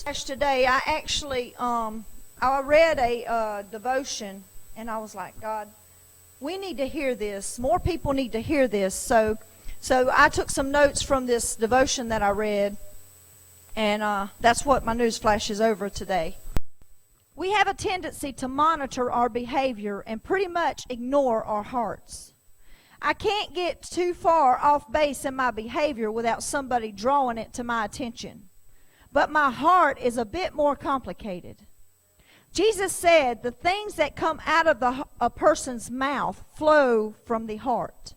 this flash today, I actually I read a devotion, and I was like, God, we need to hear this. More people need to hear this. So I took some notes from this devotion that I read, and that's what my news flash is over today. We have a tendency to monitor our behavior and pretty much ignore our hearts. I can't get too far off base in my behavior without somebody drawing it to my attention. But my heart is a bit more complicated. Jesus said the things that come out of a person's mouth flow from the heart.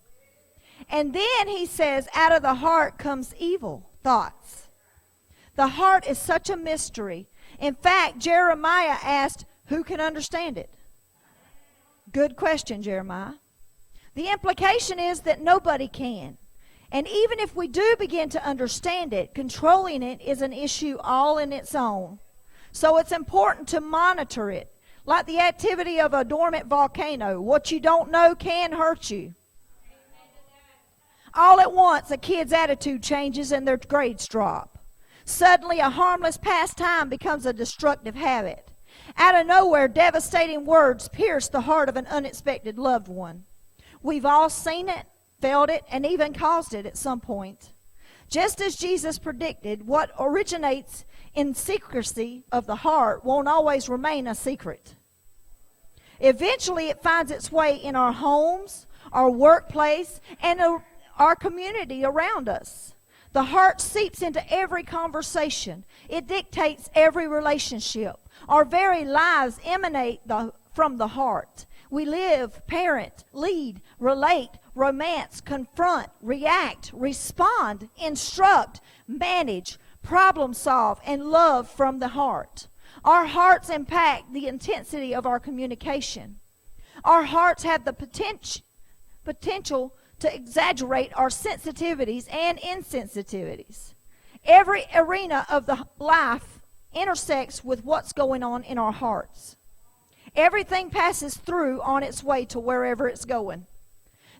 And then he says out of the heart comes evil thoughts. The heart is such a mystery. In fact, Jeremiah asked, who can understand it? Good question, Jeremiah. The implication is that nobody can. And even if we do begin to understand it, controlling it is an issue all in its own. So it's important to monitor it. Like the activity of a dormant volcano. What you don't know can hurt you. All at once, a kid's attitude changes and their grades drop. Suddenly, a harmless pastime becomes a destructive habit. Out of nowhere, devastating words pierce the heart of an unexpected loved one. We've all seen it, felt it, and even caused it at some point. Just as Jesus predicted, what originates in secrecy of the heart won't always remain a secret. Eventually, it finds its way in our homes, our workplace, and our community around us. The heart seeps into every conversation. It dictates every relationship. Our very lives emanate from the heart. We live, parent, lead, relate, romance, confront, react, respond, instruct, manage, problem solve, and love from the heart. Our hearts impact the intensity of our communication. Our hearts have the potential to exaggerate our sensitivities and insensitivities. Every arena of the life intersects with what's going on in our hearts. Everything passes through on its way to wherever it's going.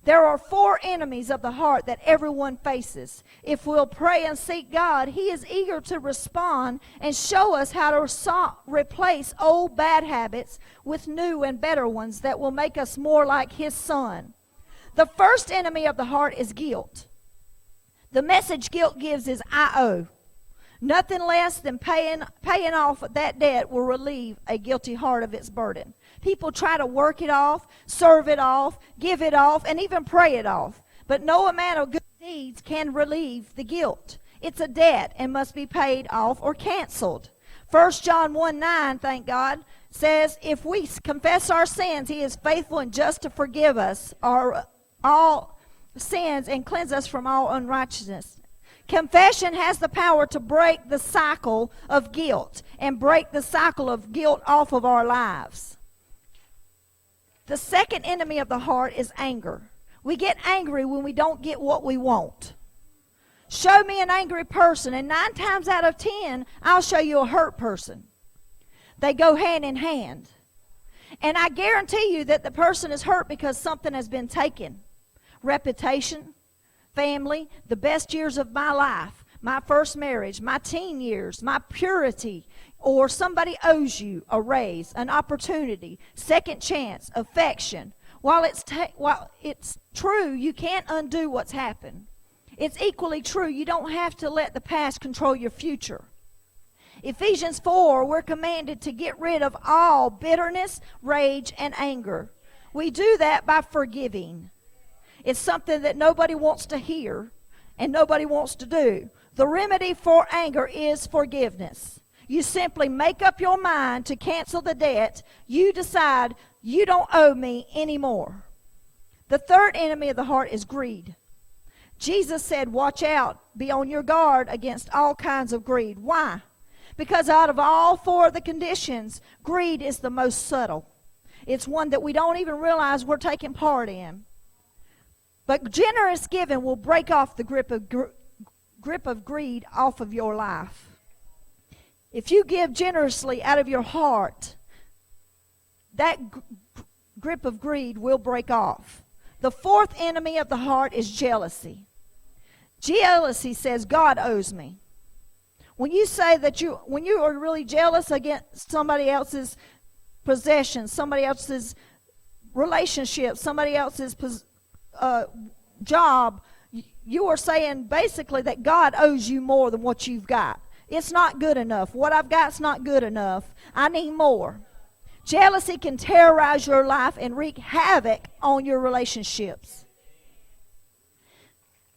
There are 4 enemies of the heart that everyone faces. If we'll pray and seek God, He is eager to respond and show us how to replace old bad habits with new and better ones that will make us more like His Son. The first enemy of the heart is guilt. The message guilt gives is I owe. Nothing less than paying off that debt will relieve a guilty heart of its burden. People try to work it off, serve it off, give it off, and even pray it off. But no amount of good deeds can relieve the guilt. It's a debt and must be paid off or canceled. 1 John 1:9, thank God, says, if we confess our sins, He is faithful and just to forgive us all sins and cleanse us from all unrighteousness. Confession has the power to break the cycle of guilt and break the cycle of guilt off of our lives. The second enemy of the heart is anger. We get angry when we don't get what we want. Show me an angry person, and 9 times out of 10, I'll show you a hurt person. They go hand in hand. And I guarantee you that the person is hurt because something has been taken. Reputation, family, the best years of my life, my first marriage, my teen years, my purity, or somebody owes you a raise, an opportunity, second chance, affection. While it's true, you can't undo what's happened. It's equally true, you don't have to let the past control your future. Ephesians 4, we're commanded to get rid of all bitterness, rage, and anger. We do that by forgiving. It's something that nobody wants to hear and nobody wants to do. The remedy for anger is forgiveness. You simply make up your mind to cancel the debt. You decide you don't owe me anymore. The third enemy of the heart is greed. Jesus said, watch out, be on your guard against all kinds of greed. Why? Because out of all 4 of the conditions, greed is the most subtle. It's one that we don't even realize we're taking part in. But generous giving will break off the grip of greed off of your life. If you give generously out of your heart, that grip of greed will break off. The 4th enemy of the heart is jealousy. Jealousy says, God owes me. When you say that when you are really jealous against somebody else's possessions, somebody else's relationship, somebody else's job, you are saying basically that God owes you more than what you've got. It's not good enough. What I've got's not good enough. I need more. Jealousy can terrorize your life and wreak havoc on your relationships.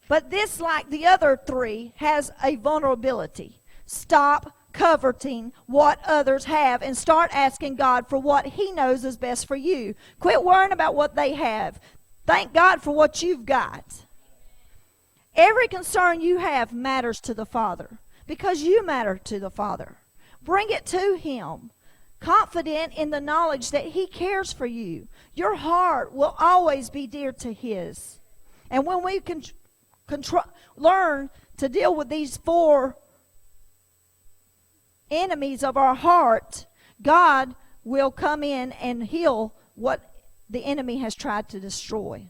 But this, like the other three, has a vulnerability. Stop coveting what others have and start asking God for what He knows is best for you. Quit worrying about what they have. Thank God for what you've got. Every concern you have matters to the Father because you matter to the Father. Bring it to Him, confident in the knowledge that He cares for you. Your heart will always be dear to His. And when we can learn to deal with these 4 enemies of our heart, God will come in and heal what the enemy has tried to destroy.